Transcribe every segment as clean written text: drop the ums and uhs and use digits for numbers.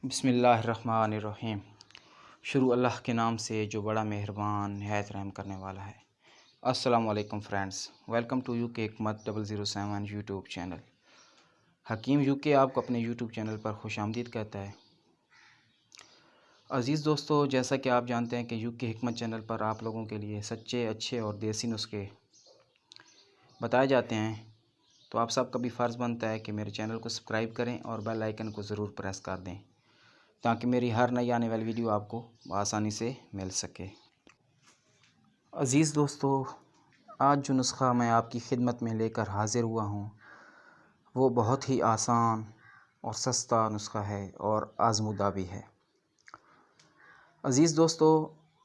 बिस्मिल्लाहिर्रहमानिर्रहीम। शुरू अल्लाह के नाम से जो बड़ा मेहरबान निहायत रहम करने वाला है। अस्सलाम वालेकुम फ्रेंड्स, वेलकम टू यूके हिकमत 007 यूट्यूब चैनल। हकीम यूके आपको अपने यूट्यूब चैनल पर खुशामदीद कहता है। अज़ीज़ दोस्तों, जैसा कि आप जानते हैं कि यूके हिकमत चैनल पर आप लोगों के लिए सच्चे, अच्छे और देसी नुस्खे बताए जाते हैं, तो आप सबका भी फ़र्ज़ बनता है कि मेरे चैनल को सब्सक्राइब करें और बेल आइकन को ज़रूर प्रेस कर दें ताकि मेरी हर नई आने वाली वीडियो आपको आसानी से मिल सके। अज़ीज़ दोस्तों, आज जो नुस्खा मैं आपकी खिदमत में लेकर हाज़िर हुआ हूँ वो बहुत ही आसान और सस्ता नुस्खा है और आज़मूदा भी है। अज़ीज़ दोस्तों,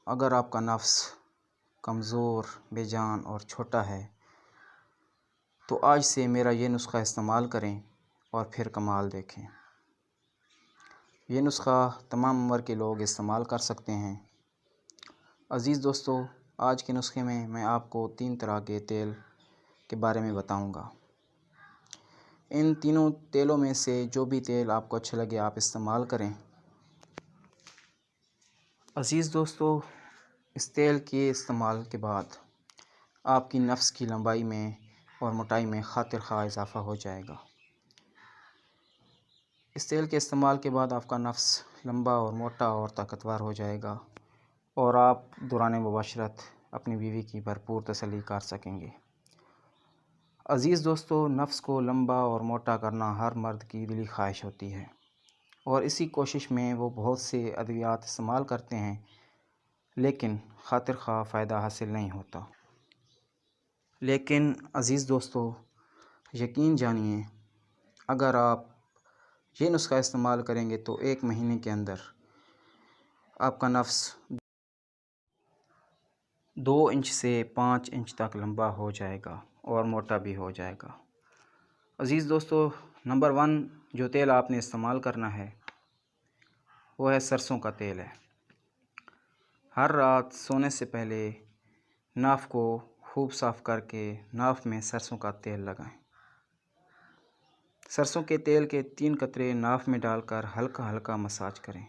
अगर आपका नफ्स कमज़ोर, बेजान और छोटा है तो आज से मेरा ये नुस्खा इस्तेमाल करें और फिर कमाल देखें। ये नुस्खा तमाम उम्र के लोग इस्तेमाल कर सकते हैं। अज़ीज़ दोस्तों, आज के नुस्खे में मैं आपको 3 तरह के तेल के बारे में बताऊंगा। इन तीनों तेलों में से जो भी तेल आपको अच्छा लगे आप इस्तेमाल करें। अज़ीज़ दोस्तों, इस तेल के इस्तेमाल के बाद आपकी नफ्स की लंबाई में और मोटाई में खातिर खा इजाफ़ा हो जाएगा। इस तेल के इस्तेमाल के बाद आपका नफ्स लंबा और मोटा और ताकतवर हो जाएगा और आप दौरान मुबाशरत अपनी बीवी की भरपूर तसल्ली कर सकेंगे। अज़ीज़ दोस्तों, नफ्स को लंबा और मोटा करना हर मर्द की दिली ख्वाहिश होती है और इसी कोशिश में वो बहुत से अद्वियात इस्तेमाल करते हैं, लेकिन खातिर खा फ़ायदा हासिल नहीं होता। लेकिन अज़ीज़ दोस्तों, यकीन जानिए, अगर आप ये नुस्खा इस्तेमाल करेंगे तो 1 महीने के अंदर आपका नफ्स 2 इंच से 5 इंच तक लंबा हो जाएगा और मोटा भी हो जाएगा। अज़ीज़ दोस्तों, नंबर 1 जो तेल आपने इस्तेमाल करना है वो है सरसों का तेल है। हर रात सोने से पहले नाफ को खूब साफ़ करके नाफ में सरसों का तेल लगाएं। सरसों के तेल के 3 कतरे नाफ में डालकर हल्का हल्का मसाज करें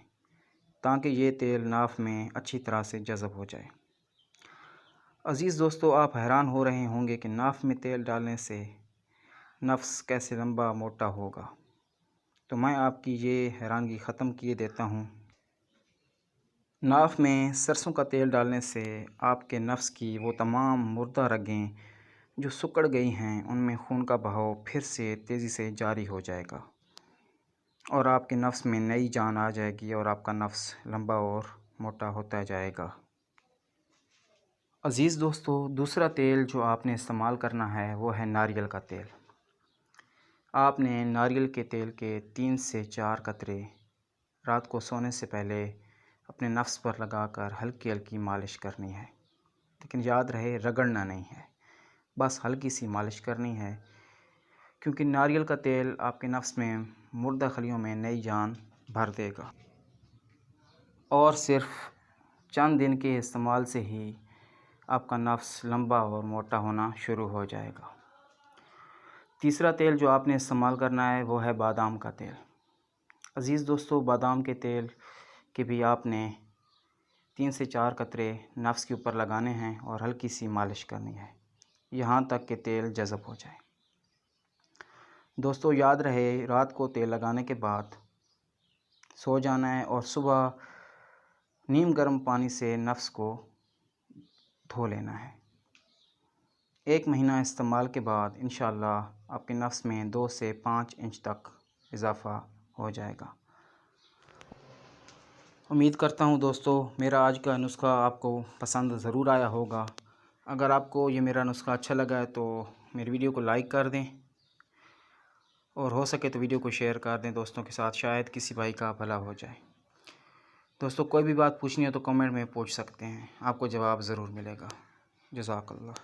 ताकि ये तेल नाफ में अच्छी तरह से जज़ब हो जाए। अज़ीज़ दोस्तों, आप हैरान हो रहे होंगे कि नाफ में तेल डालने से नफ्स कैसे लंबा मोटा होगा, तो मैं आपकी ये हैरानगी ख़त्म किए देता हूँ। नाफ में सरसों का तेल डालने से आपके नफ्स की वो तमाम मुर्दा रगें जो सिकुड़ गई हैं उनमें खून का बहाव फिर से तेज़ी से जारी हो जाएगा और आपके नफ्स में नई जान आ जाएगी और आपका नफ्स लंबा और मोटा होता जाएगा। अज़ीज़ दोस्तों, दूसरा तेल जो आपने इस्तेमाल करना है वो है नारियल का तेल। आपने नारियल के तेल के 3 से 4 कतरे रात को सोने से पहले अपने नफ्स पर लगाकर हल्की हल्की मालिश करनी है, लेकिन याद रहे रगड़ना नहीं है, बस हल्की सी मालिश करनी है, क्योंकि नारियल का तेल आपके नफ्स में मुर्दा खलियों में नई जान भर देगा और सिर्फ चंद दिन के इस्तेमाल से ही आपका नफ्स लंबा और मोटा होना शुरू हो जाएगा। तीसरा तेल जो आपने इस्तेमाल करना है वो है बादाम का तेल। अज़ीज़ दोस्तों, बादाम के तेल के भी आपने 3 से 4 कतरे नफ्स के ऊपर लगाने हैं और हल्की सी मालिश करनी है यहाँ तक कि तेल जज़ब हो जाए। दोस्तों, याद रहे रात को तेल लगाने के बाद सो जाना है और सुबह नीम गर्म पानी से नफ्स को धो लेना है। 1 महीना इस्तेमाल के बाद इंशाअल्लाह आपके नफ्स में 2 से 5 इंच तक इजाफ़ा हो जाएगा। उम्मीद करता हूँ दोस्तों मेरा आज का नुस्खा आपको पसंद ज़रूर आया होगा। अगर आपको ये मेरा नुस्खा अच्छा लगा है तो मेरी वीडियो को लाइक कर दें और हो सके तो वीडियो को शेयर कर दें दोस्तों के साथ, शायद किसी भाई का भला हो जाए। दोस्तों, कोई भी बात पूछनी हो तो कमेंट में पूछ सकते हैं, आपको जवाब ज़रूर मिलेगा। जज़ाकल्लाह।